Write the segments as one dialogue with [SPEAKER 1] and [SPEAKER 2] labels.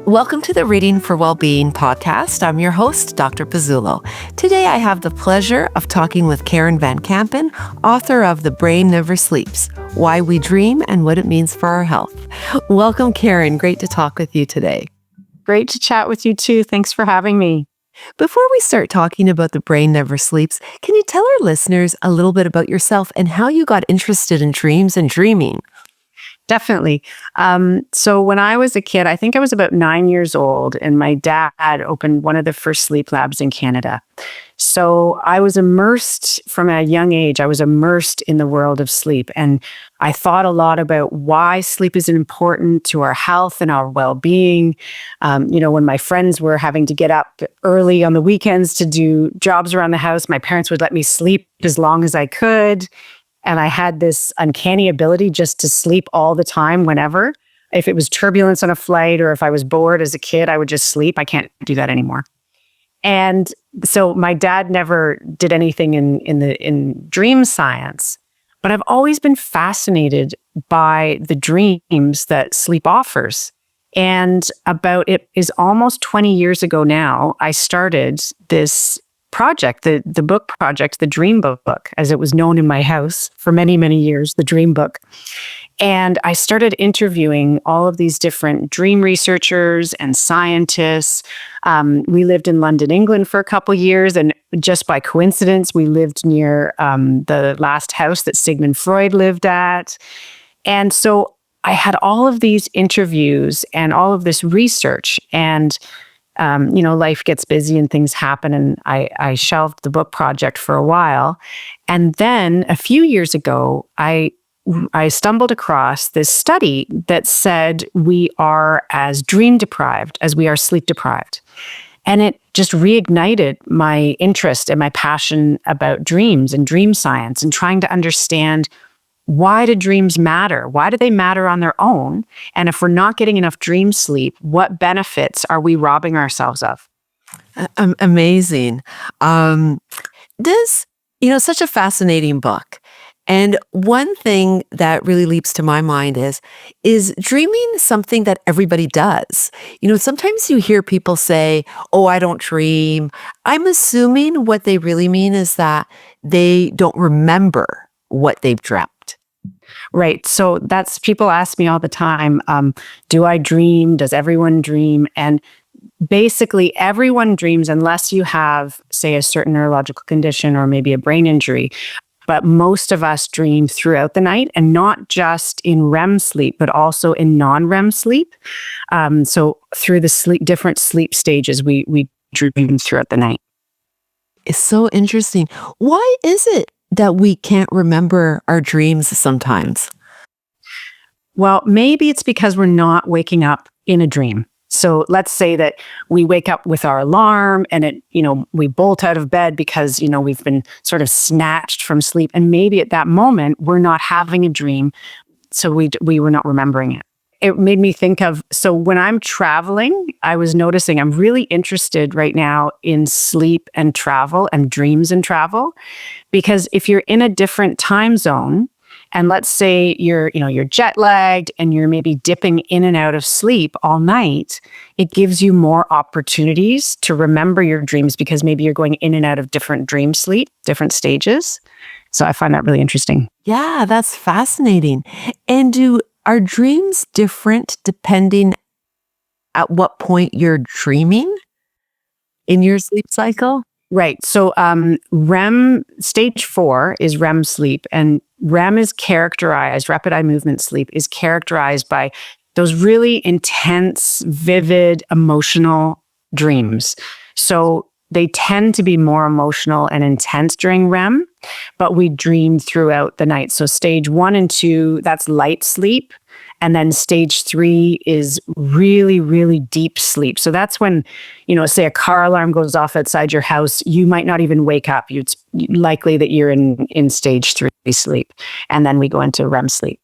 [SPEAKER 1] Welcome to the Reading for Wellbeing podcast. I'm your host, Dr. Pozzulo. Today I have the pleasure of talking with Karen Van Kampen, author of The Brain Never Sleeps, Why We Dream and What It Means for Our Health. Welcome, Karen. Great to talk with you today.
[SPEAKER 2] Great to chat with you too. Thanks for having me.
[SPEAKER 1] Before we start talking about The Brain Never Sleeps, can you tell our listeners a little bit about yourself and how you got interested in dreams and dreaming?
[SPEAKER 2] Definitely. So when I was a kid, I think I was about 9 years old, and my dad opened one of the first sleep labs in Canada. So I was immersed from a young age. I was immersed in the world of sleep. And I thought a lot about why sleep is important to our health and our well-being. When my friends were having to get up early on the weekends to do jobs around the house, my parents would let me sleep as long as I could. And I had this uncanny ability just to sleep all the time, whenever. If it was turbulence on a flight or if I was bored as a kid, I would just sleep. I can't do that anymore. And so my dad never did anything in dream science, but I've always been fascinated by the dreams that sleep offers. And about it is almost 20 years ago now, I started this project, the book project, the Dream Book, as it was known in my house for many, many years, the Dream Book. And I started interviewing all of these different dream researchers and scientists. We lived in London, England for a couple years, and just by coincidence, we lived near the last house that Sigmund Freud lived at. And so I had all of these interviews and all of this research, and life gets busy and things happen, and I shelved the book project for a while. And then a few years ago, I stumbled across this study that said we are as dream deprived as we are sleep deprived. And it just reignited my interest and my passion about dreams and dream science and trying to understand, why do dreams matter? Why do they matter on their own? And if we're not getting enough dream sleep, what benefits are we robbing ourselves of?
[SPEAKER 1] Amazing. Such a fascinating book. And one thing that really leaps to my mind is dreaming something that everybody does? Sometimes you hear people say, oh, I don't dream. I'm assuming what they really mean is that they don't remember what they've dreamt.
[SPEAKER 2] Right. So people ask me all the time, do I dream? Does everyone dream? And basically everyone dreams unless you have, say, a certain neurological condition or maybe a brain injury. But most of us dream throughout the night, and not just in REM sleep, but also in non-REM sleep. So through the different sleep stages, we dream throughout the night.
[SPEAKER 1] It's so interesting. Why is it that we can't remember our dreams sometimes?
[SPEAKER 2] Well, maybe it's because we're not waking up in a dream. So let's say that we wake up with our alarm and we bolt out of bed because, we've been sort of snatched from sleep. And maybe at that moment, we're not having a dream. So we were not remembering it. It made me think of, so when I'm traveling, I was noticing I'm really interested right now in sleep and travel and dreams and travel, because if you're in a different time zone, and let's say you're jet lagged and you're maybe dipping in and out of sleep all night, it gives you more opportunities to remember your dreams, because maybe you're going in and out of different dream sleep, different stages. So I find that really interesting.
[SPEAKER 1] Yeah, that's fascinating. And are dreams different depending at what point you're dreaming in your sleep cycle?
[SPEAKER 2] Right. So REM, stage 4 is REM sleep, and REM is characterized, rapid eye movement sleep is characterized by those really intense, vivid, emotional dreams. So they tend to be more emotional and intense during REM, but we dream throughout the night. So stage 1 and 2, that's light sleep. And then stage 3 is really, really deep sleep. So that's when, say a car alarm goes off outside your house, you might not even wake up. It's likely that you're in stage 3 sleep. And then we go into REM sleep.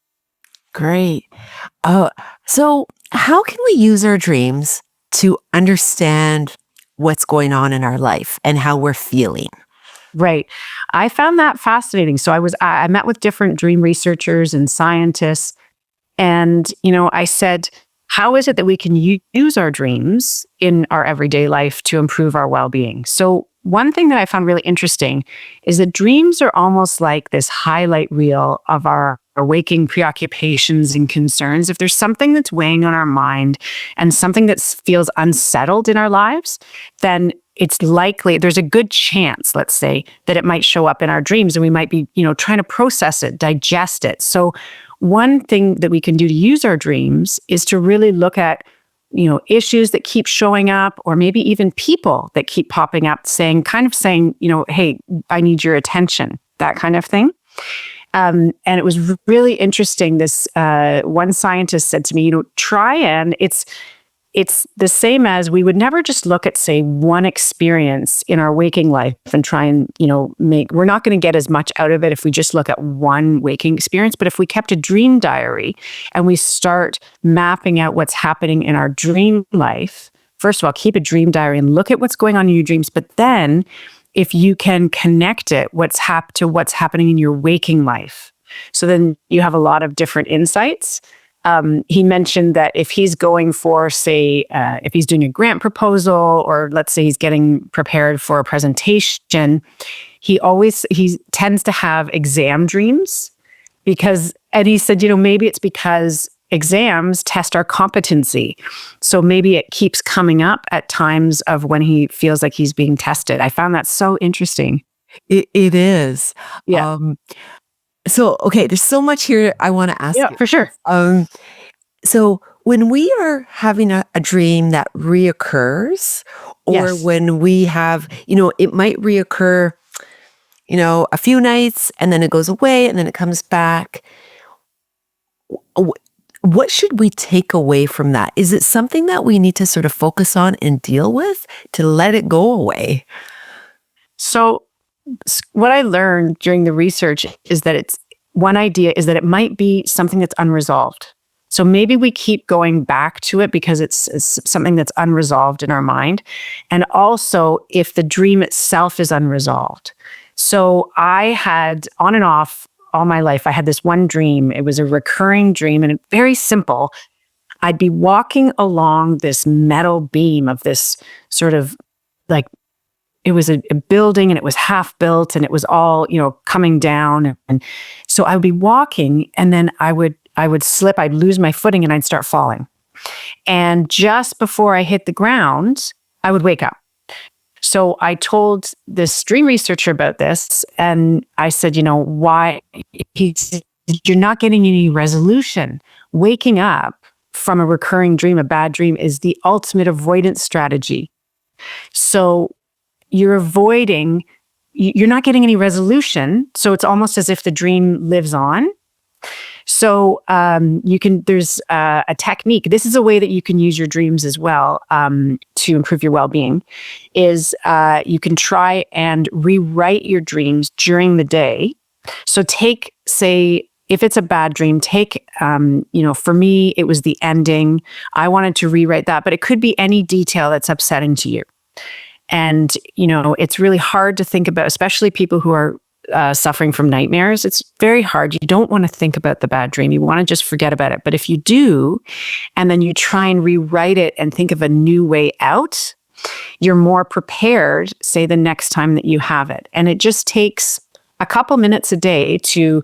[SPEAKER 1] Great. So how can we use our dreams to understand what's going on in our life and how we're feeling?
[SPEAKER 2] Right. I found that fascinating. So I met with different dream researchers and scientists. And, I said, how is it that we can use our dreams in our everyday life to improve our well-being? So one thing that I found really interesting is that dreams are almost like this highlight reel of our waking preoccupations and concerns. If there's something that's weighing on our mind and something that feels unsettled in our lives, then it's likely, there's a good chance, let's say, that it might show up in our dreams, and we might be, trying to process it, digest it. So one thing that we can do to use our dreams is to really look at, issues that keep showing up, or maybe even people that keep popping up saying, hey, I need your attention, that kind of thing. And it was really interesting. This one scientist said to me, try and it's the same as we would never just look at, say, one experience in our waking life and try and, we're not going to get as much out of it if we just look at one waking experience. But if we kept a dream diary and we start mapping out what's happening in our dream life, first of all, keep a dream diary and look at what's going on in your dreams. But then if you can connect it, to what's happening in your waking life, so then you have a lot of different insights. He mentioned that if he's going for, say, if he's doing a grant proposal, or let's say he's getting prepared for a presentation, he tends to have exam dreams and he said, maybe it's because exams test our competency. So maybe it keeps coming up at times of when he feels like he's being tested. I found that so interesting.
[SPEAKER 1] It is.
[SPEAKER 2] Yeah.
[SPEAKER 1] So, okay, there's so much here I want to ask
[SPEAKER 2] Yeah,
[SPEAKER 1] you.
[SPEAKER 2] for sure.
[SPEAKER 1] So when we are having a dream that reoccurs, or
[SPEAKER 2] Yes.
[SPEAKER 1] when we have, it might reoccur, a few nights, and then it goes away and then it comes back. What should we take away from that? Is it something that we need to sort of focus on and deal with to let it go away?
[SPEAKER 2] So what I learned during the research is that one idea is that it might be something that's unresolved. So maybe we keep going back to it because it's something that's unresolved in our mind. And also if the dream itself is unresolved. So I had on and off all my life, I had this one dream. It was a recurring dream, and it's very simple. I'd be walking along this metal beam of this sort of like, it was a building, and it was half built, and it was all, coming down. And so I would be walking, and then I would slip, I'd lose my footing, and I'd start falling. And just before I hit the ground, I would wake up. So I told this dream researcher about this, and I said, why? He said, you're not getting any resolution. Waking up from a recurring dream, a bad dream, is the ultimate avoidance strategy. So you're not getting any resolution. So it's almost as if the dream lives on. So there's a technique. This is a way that you can use your dreams as well to improve your well-being, is you can try and rewrite your dreams during the day. So say, if it's a bad dream, for me, it was the ending. I wanted to rewrite that, but it could be any detail that's upsetting to you. And, it's really hard to think about, especially people who are suffering from nightmares. It's very hard. You don't want to think about the bad dream. You want to just forget about it. But if you do, and then you try and rewrite it and think of a new way out, you're more prepared, say, the next time that you have it. And it just takes a couple minutes a day to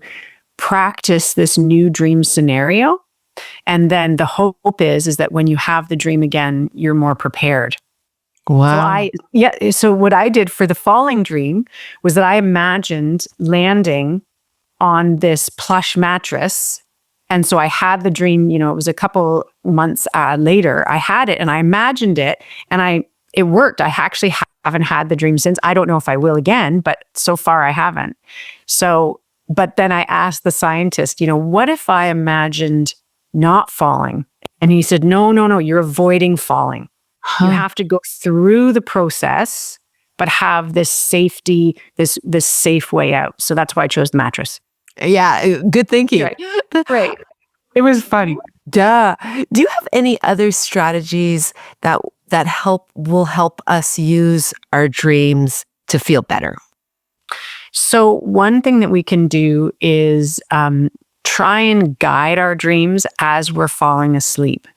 [SPEAKER 2] practice this new dream scenario. And then the hope is that when you have the dream again, you're more prepared.
[SPEAKER 1] Wow.
[SPEAKER 2] So what I did for the falling dream was that I imagined landing on this plush mattress. And so I had the dream, it was a couple months later, I had it and I imagined it, and it worked. I actually haven't had the dream since. I don't know if I will again, but so far I haven't. But then I asked the scientist, what if I imagined not falling? And he said, no, you're avoiding falling.
[SPEAKER 1] Huh.
[SPEAKER 2] You have to go through the process, but have this safety, this safe way out. So that's why I chose the mattress.
[SPEAKER 1] Yeah, good thinking.
[SPEAKER 2] Right. It was funny.
[SPEAKER 1] Duh. Do you have any other strategies that will help us use our dreams to feel better?
[SPEAKER 2] So one thing that we can do is try and guide our dreams as we're falling asleep.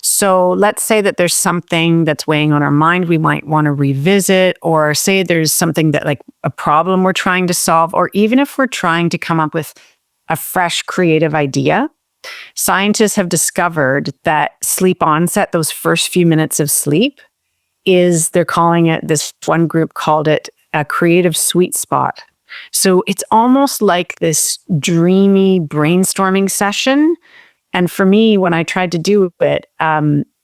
[SPEAKER 2] So let's say that there's something that's weighing on our mind we might want to revisit, or say there's something that, like, a problem we're trying to solve, or even if we're trying to come up with a fresh creative idea. Scientists have discovered that sleep onset, those first few minutes of sleep, they're calling it, this one group called it a creative sweet spot. So it's almost like this dreamy brainstorming session. And for me, when I tried to do it,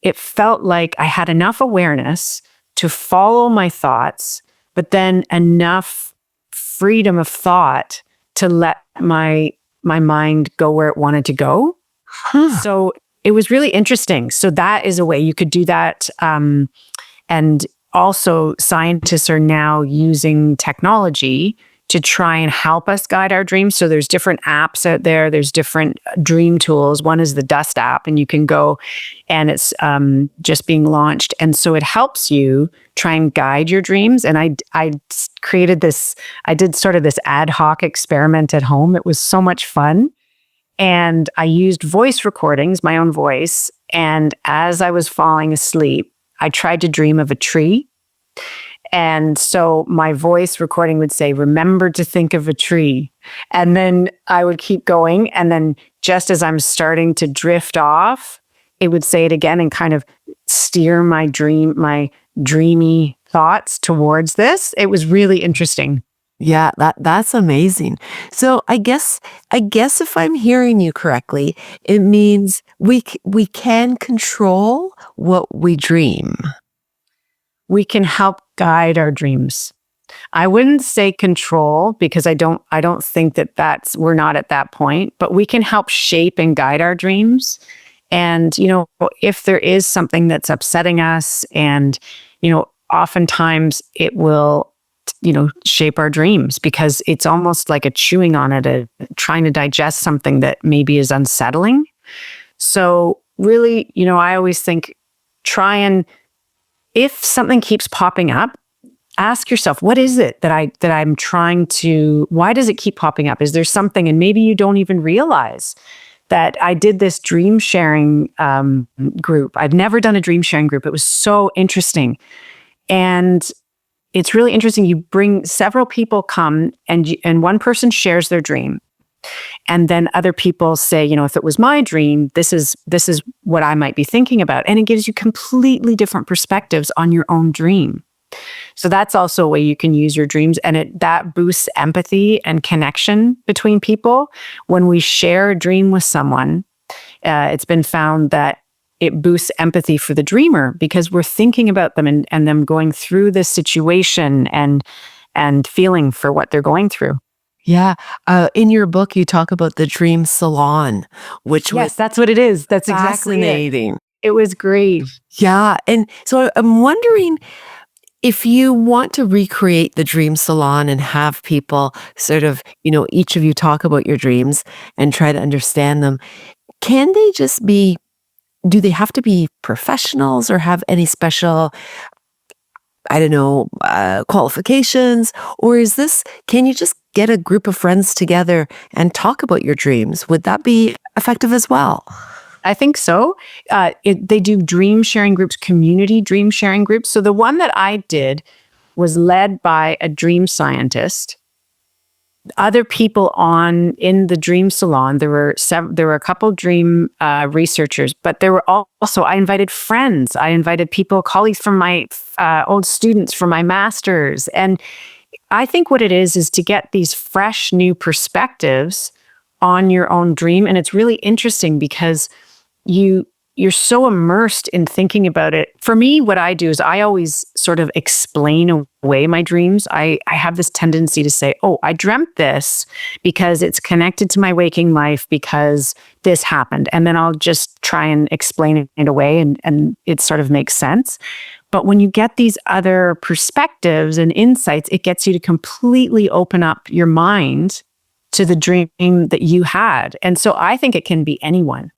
[SPEAKER 2] it felt like I had enough awareness to follow my thoughts, but then enough freedom of thought to let my mind go where it wanted to go.
[SPEAKER 1] Huh.
[SPEAKER 2] So it was really interesting. So that is a way you could do that. And also, scientists are now using technology to try and help us guide our dreams. So there's different apps out there. There's different dream tools. One is the Dust app, and you can go, and it's just being launched. And so it helps you try and guide your dreams. And I created this, I did sort of this ad hoc experiment at home. It was so much fun. And I used voice recordings, my own voice. And as I was falling asleep, I tried to dream of a tree. And so my voice recording would say, remember to think of a tree. And then I would keep going. And then just as I'm starting to drift off, it would say it again and kind of steer my dreamy thoughts towards this. It was really interesting.
[SPEAKER 1] Yeah, that's amazing. So I guess if I'm hearing you correctly, it means we can control what we dream.
[SPEAKER 2] We can help guide our dreams. I wouldn't say control, because I don't think that we're not at that point, but we can help shape and guide our dreams. And, if there is something that's upsetting us, and, oftentimes it will, shape our dreams, because it's almost like a chewing on it, trying to digest something that maybe is unsettling. So really, I always think, if something keeps popping up, ask yourself, what is it that I'm trying to, why does it keep popping up? Is there something, and maybe you don't even realize that I did this dream sharing group. I've never done a dream sharing group. It was so interesting. And it's really interesting. You bring several people come, and one person shares their dream. And then other people say, if it was my dream, this is what I might be thinking about. And it gives you completely different perspectives on your own dream. So that's also a way you can use your dreams. And that boosts empathy and connection between people. When we share a dream with someone, it's been found that it boosts empathy for the dreamer, because we're thinking about them and them going through this situation and feeling for what they're going through.
[SPEAKER 1] Yeah. In your book, you talk about the dream salon, which was
[SPEAKER 2] Yes, that's what it is. That's exactly it.
[SPEAKER 1] fascinating.
[SPEAKER 2] It was great.
[SPEAKER 1] Yeah. And so I'm wondering, if you want to recreate the dream salon and have people sort of, each of you talk about your dreams and try to understand them, can they just be, do they have to be professionals or have any special, I don't know, qualifications? Or can you just get a group of friends together and talk about your dreams? Would that be effective as well?
[SPEAKER 2] I think so. They do dream sharing groups, community dream sharing groups. So the one that I did was led by a dream scientist. Other people in the dream salon, there were a couple dream researchers, but there were also, I invited friends. I invited people, colleagues from my old students from my master's. And I think what it is to get these fresh new perspectives on your own dream. And it's really interesting, because you're so immersed in thinking about it. For me, what I do is I always sort of explain away my dreams. I have this tendency to say, oh, I dreamt this because it's connected to my waking life because this happened. And then I'll just try and explain it away, and it sort of makes sense. But when you get these other perspectives and insights, it gets you to completely open up your mind to the dream that you had. And so I think it can be anyone.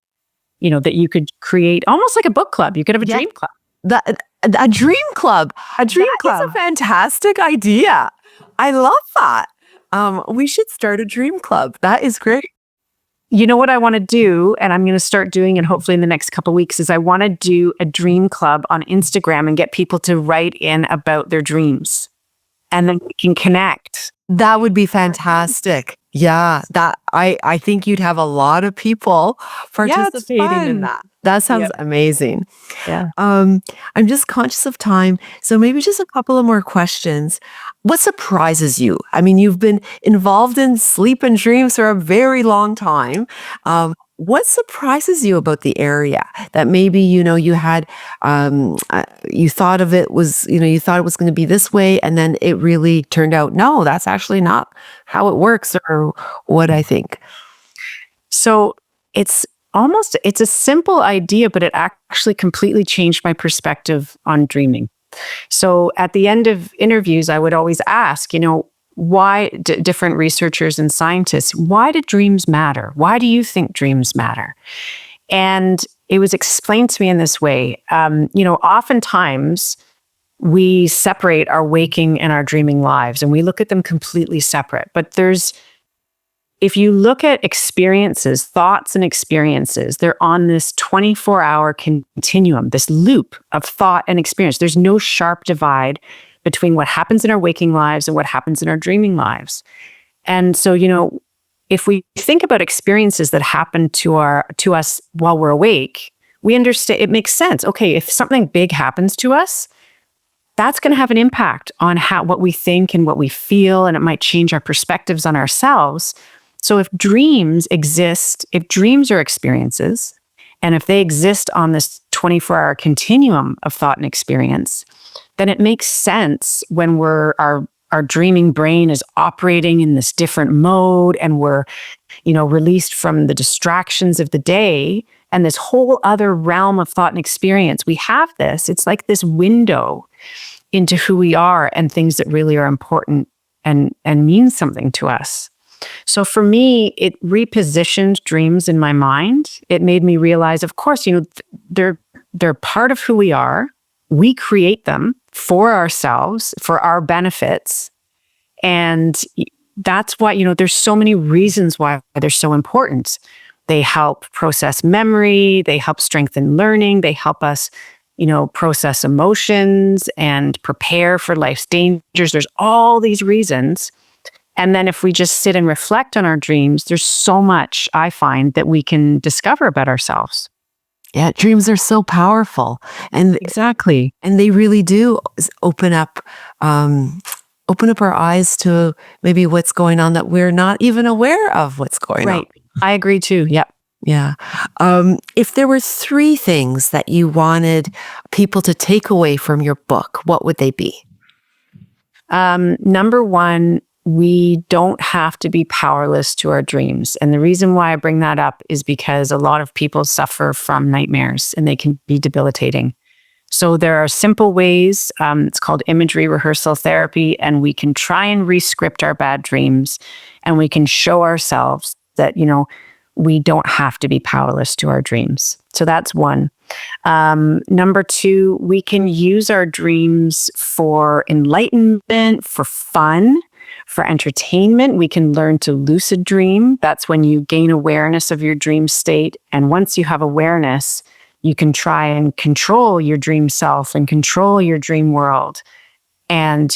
[SPEAKER 2] That you could create almost like a book club. You could have a dream club.
[SPEAKER 1] A dream club.
[SPEAKER 2] A dream
[SPEAKER 1] That is a fantastic idea. I love that. We should start a dream club. That is great.
[SPEAKER 2] You know what I want to do, and I'm going to start doing it hopefully in the next couple of weeks, is I want to do a dream club on Instagram and get people to write in about their dreams. And then we can connect.
[SPEAKER 1] That would be fantastic. Yeah, that I think you'd have a lot of people
[SPEAKER 2] Yeah, it's
[SPEAKER 1] participating in
[SPEAKER 2] fun.
[SPEAKER 1] that. That
[SPEAKER 2] Yeah.
[SPEAKER 1] sounds amazing.
[SPEAKER 2] Yeah.
[SPEAKER 1] I'm just conscious of time, so maybe just a couple of more questions. What surprises you? I mean, you've been involved in sleep and dreams for a very long time. What surprises you about the area that maybe, you had, you thought of it was, you thought it was going to be this way, and then it really turned out, no, that's actually not how it works or what I think.
[SPEAKER 2] So it's a simple idea, but it actually completely changed my perspective on dreaming. So at the end of interviews, I would always ask, why different researchers and scientists, why do dreams matter? Why do you think dreams matter? And it was explained to me in this way. Oftentimes we separate our waking and our dreaming lives and we look at them completely separate. But if you look at experiences, thoughts and experiences, they're on this 24-hour continuum, this loop of thought and experience. There's no sharp divide between what happens in our waking lives and what happens in our dreaming lives. And so, if we think about experiences that happen to us while we're awake, we understand it makes sense. Okay, if something big happens to us, that's going to have an impact on what we think and what we feel, and it might change our perspectives on ourselves. So if dreams are experiences, and if they exist on this 24-hour continuum of thought and experience, then it makes sense when our dreaming brain is operating in this different mode and we're, released from the distractions of the day and this whole other realm of thought and experience. We have this. It's like this window into who we are and things that really are important and mean something to us. So for me, it repositioned dreams in my mind. It made me realize, of course, they're part of who we are. We create them for ourselves, for our benefits. And that's why, there's so many reasons why they're so important. They help process memory. They help strengthen learning. They help us, process emotions and prepare for life's dangers. There's all these reasons. And then if we just sit and reflect on our dreams, there's so much I find that we can discover about ourselves.
[SPEAKER 1] Yeah, dreams are so powerful, and
[SPEAKER 2] Exactly.
[SPEAKER 1] they really do open up our eyes to maybe what's going on that we're not even aware of what's going on.
[SPEAKER 2] Right. I agree too. Yep.
[SPEAKER 1] Yeah. If there were three things that you wanted people to take away from your book, what would they be?
[SPEAKER 2] Number one, we don't have to be powerless to our dreams. And the reason why I bring that up is because a lot of people suffer from nightmares and they can be debilitating. So there are simple ways. It's called imagery rehearsal therapy, and we can try and re-script our bad dreams, and we can show ourselves that, we don't have to be powerless to our dreams. So that's one. Number two, we can use our dreams for enlightenment, for fun, for entertainment. We can learn to lucid dream. That's when you gain awareness of your dream state. And once you have awareness, you can try and control your dream self and control your dream world. And,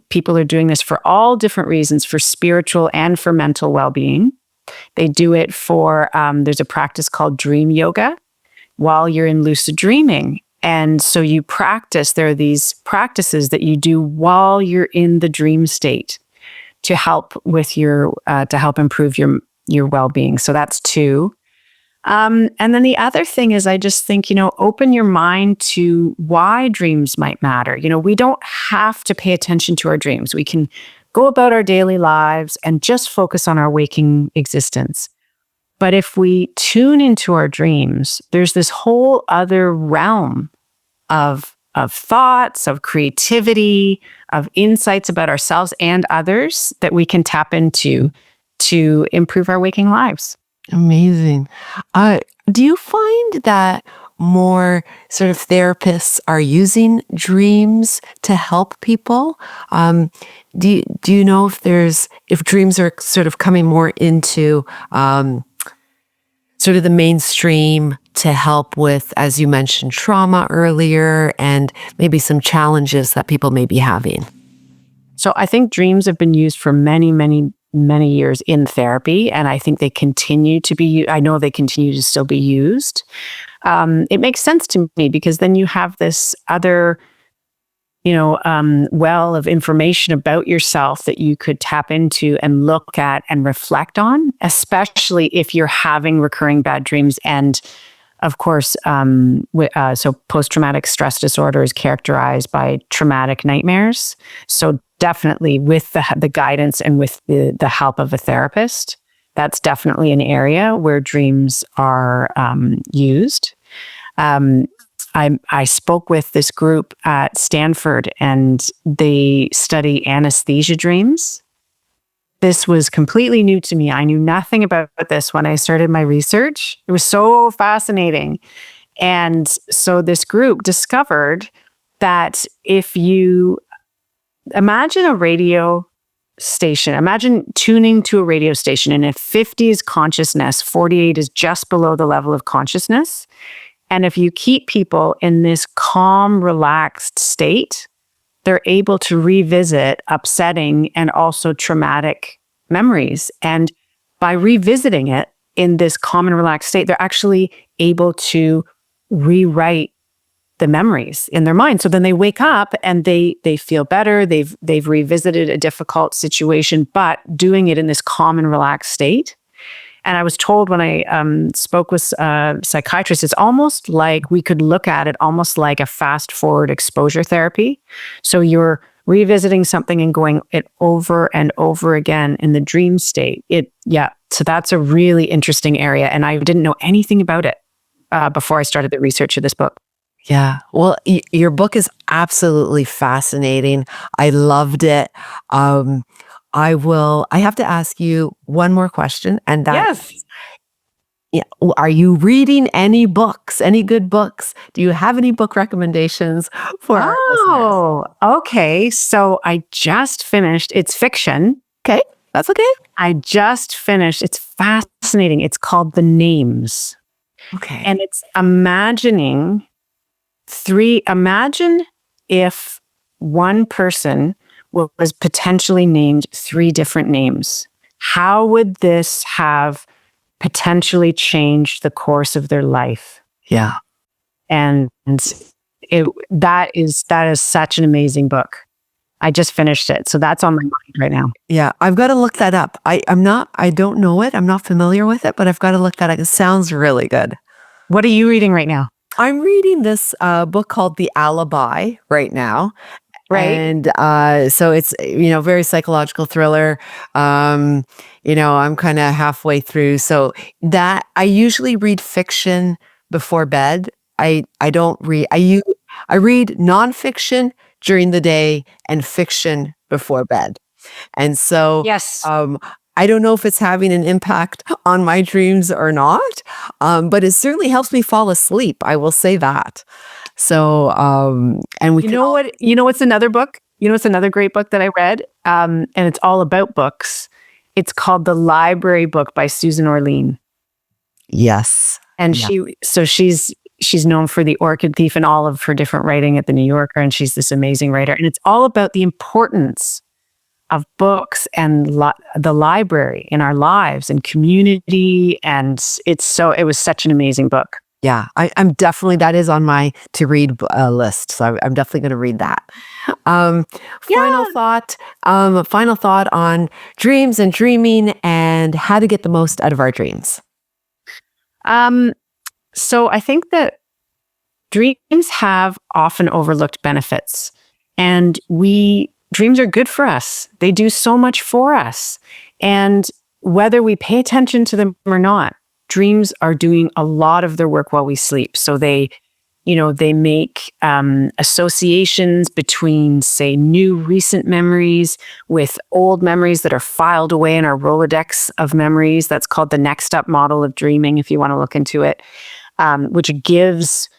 [SPEAKER 2] people are doing this for all different reasons, for spiritual and for mental well-being. They do it for, there's a practice called dream yoga while you're in lucid dreaming. And so you practice, there are these practices that you do while you're in the dream state to help with to help improve your well-being. So that's two. And then the other thing is, I just think, open your mind to why dreams might matter. We don't have to pay attention to our dreams. We can go about our daily lives and just focus on our waking existence. But if we tune into our dreams, there's this whole other realm of thoughts, of creativity, of insights about ourselves and others that we can tap into to improve our waking lives.
[SPEAKER 1] Amazing. Do you find that more sort of therapists are using dreams to help people? Do you know if dreams are sort of coming more into sort of the mainstream to help with, as you mentioned, trauma earlier and maybe some challenges that people may be having?
[SPEAKER 2] So I think dreams have been used for many, many, many years in therapy. And I think they continue to be, I know they continue to still be used. It makes sense to me because then you have this other well of information about yourself that you could tap into and look at and reflect on, especially if you're having recurring bad dreams. And of course, so post-traumatic stress disorder is characterized by traumatic nightmares. So definitely with the guidance and with the help of a therapist, that's definitely an area where dreams are used. I spoke with this group at Stanford and they study anesthesia dreams. This was completely new to me. I knew nothing about this when I started my research. It was so fascinating. And so this group discovered that if you imagine a radio station, imagine tuning to a radio station, and if 50 is consciousness, 48 is just below the level of consciousness. And if you keep people in this calm, relaxed state, they're able to revisit upsetting and also traumatic memories. And by revisiting it in this calm and relaxed state, they're actually able to rewrite the memories in their mind. So then they wake up and they feel better. They've revisited a difficult situation, but doing it in this calm and relaxed state. And I was told when I spoke with psychiatrists, it's almost like we could look at it almost like a fast forward exposure therapy. So you're revisiting something and going it over and over again in the dream state. So that's a really interesting area. And I didn't know anything about it before I started the research of this book.
[SPEAKER 1] Yeah. Well, your book is absolutely fascinating. I loved it. I have to ask you one more question, and
[SPEAKER 2] Yes.
[SPEAKER 1] yeah, are you reading any books, any good books? Do you have any book recommendations for our listeners?
[SPEAKER 2] Oh, okay. So I just finished, it's fiction.
[SPEAKER 1] Okay, that's okay.
[SPEAKER 2] I just finished, it's fascinating. It's called The Names.
[SPEAKER 1] Okay.
[SPEAKER 2] And it's imagine if one person was potentially named 3 different names. How would this have potentially changed the course of their life?
[SPEAKER 1] Yeah.
[SPEAKER 2] And that is such an amazing book. I just finished it. So that's on my mind right now.
[SPEAKER 1] Yeah, I've got to look that up. I don't know it. I'm not familiar with it, but I've got to look that up. It sounds really good.
[SPEAKER 2] What are you reading right now?
[SPEAKER 1] I'm reading this book called The Alibi right now.
[SPEAKER 2] Right.
[SPEAKER 1] And so it's, very psychological thriller. I'm kind of halfway through. So that I usually read fiction before bed. I don't read, I read nonfiction during the day and fiction before bed. And so
[SPEAKER 2] Yes.
[SPEAKER 1] I don't know if it's having an impact on my dreams or not, but it certainly helps me fall asleep. I will say that. So, and we
[SPEAKER 2] You know what's another book? You know what's another great book that I read? And it's all about books. It's called The Library Book by Susan Orlean.
[SPEAKER 1] Yes.
[SPEAKER 2] And
[SPEAKER 1] Yeah.
[SPEAKER 2] she's known for The Orchid Thief and all of her different writing at The New Yorker. And she's this amazing writer. And it's all about the importance of books and the library in our lives and community. And it was such an amazing book.
[SPEAKER 1] Yeah, I'm definitely, that is on my to read list. So I'm definitely going to read that. Final thought on dreams and dreaming and how to get the most out of our dreams.
[SPEAKER 2] So I think that dreams have often overlooked benefits, and dreams are good for us. They do so much for us. And whether we pay attention to them or not, dreams are doing a lot of their work while we sleep. So they make associations between, say, new recent memories with old memories that are filed away in our Rolodex of memories. That's called the next up model of dreaming, if you want to look into it, which gives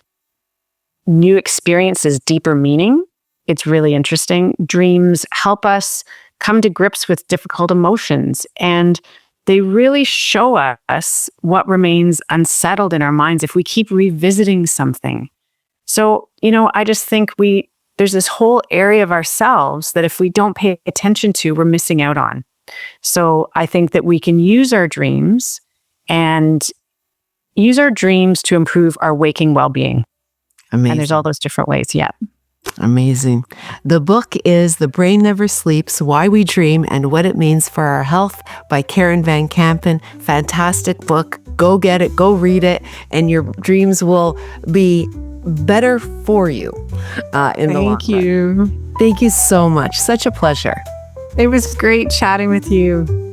[SPEAKER 2] new experiences deeper meaning. It's really interesting. Dreams help us come to grips with difficult emotions, and they really show us what remains unsettled in our minds if we keep revisiting something. So, I just think there's this whole area of ourselves that if we don't pay attention to, we're missing out on. So I think that we can use our dreams to improve our waking well-being.
[SPEAKER 1] Amazing.
[SPEAKER 2] And there's all those different ways. Yeah.
[SPEAKER 1] Amazing. The book is The Brain Never Sleeps, Why We Dream and What It Means for Our Health by Karen Van Kampen. Fantastic book. Go get it. Go read it. And your dreams will be better for you in the long run.
[SPEAKER 2] Thank you.
[SPEAKER 1] Thank you so much. Such a pleasure.
[SPEAKER 2] It was great chatting with you.